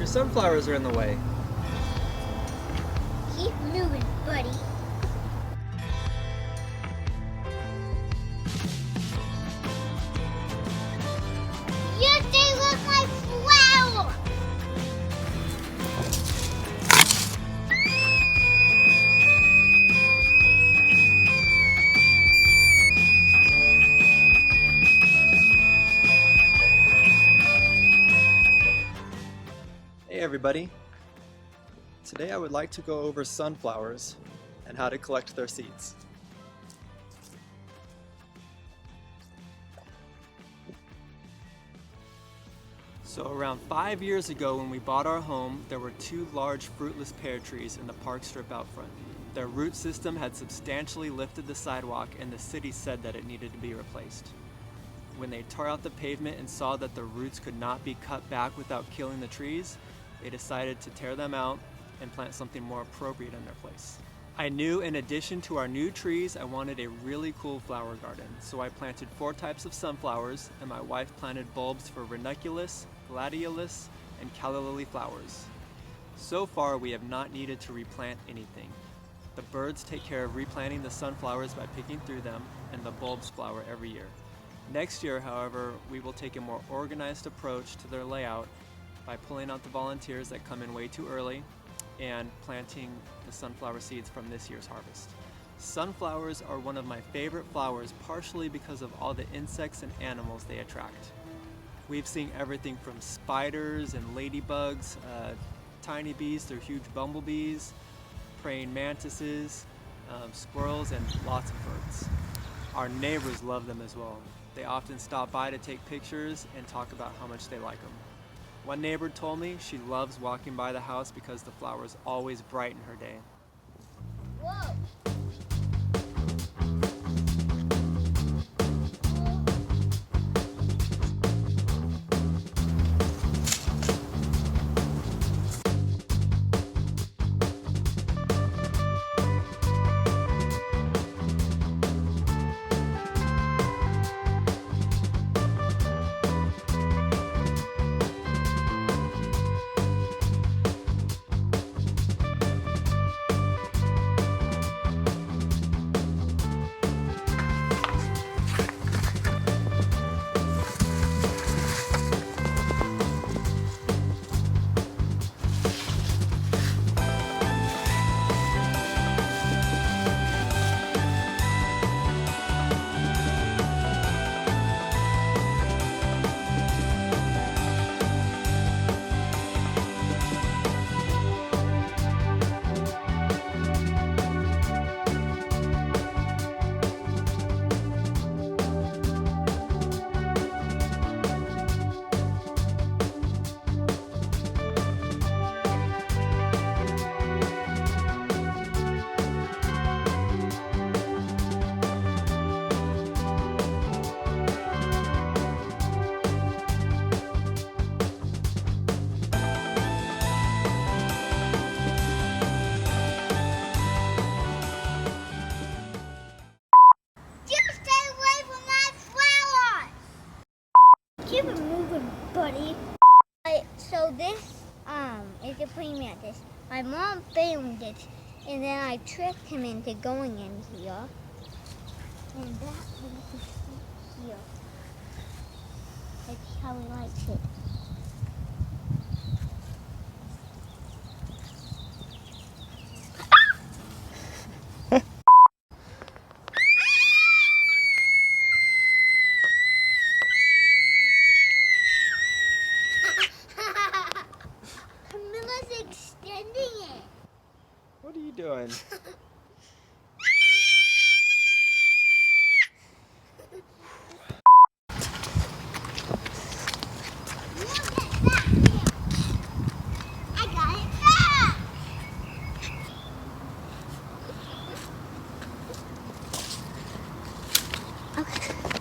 sunflowers are in the way. Keep moving, buddy. Yes, they look like flowers. Hey everybody. Today I would like to go over sunflowers and how to collect their seeds. So around 5 years ago when we bought our home, there were 2 large fruitless pear trees in the park strip out front. Their root system had substantially lifted the sidewalk and the city said that it needed to be replaced. When they tore out the pavement and saw that the roots could not be cut back without killing the trees, they decided to tear them out and plant something more appropriate in their place. I knew in addition to our new trees, I wanted a really cool flower garden, so I planted 4 types of sunflowers and my wife planted bulbs for ranunculus, gladiolus, and calla lily flowers. So far, we have not needed to replant anything. The birds take care of replanting the sunflowers by picking through them, and the bulbs flower every year. Next year, however, we will take a more organized approach to their layout by pulling out the volunteers that come in way too early and planting the sunflower seeds from this year's harvest. Sunflowers are one of my favorite flowers, partially because of all the insects and animals they attract. We've seen everything from spiders and ladybugs, tiny bees through huge bumblebees, praying mantises, squirrels, and lots of birds. Our neighbors love them as well. They often stop by to take pictures and talk about how much they like them. One neighbor told me she loves walking by the house because the flowers always brighten her day. Whoa. Keep it moving, buddy. So this is a praying mantis. My mom filmed it, and then I tricked him into going in here. And that's what you can see here. That's how he likes it. Extending it. What are you doing? Look at that. I got it back. Okay.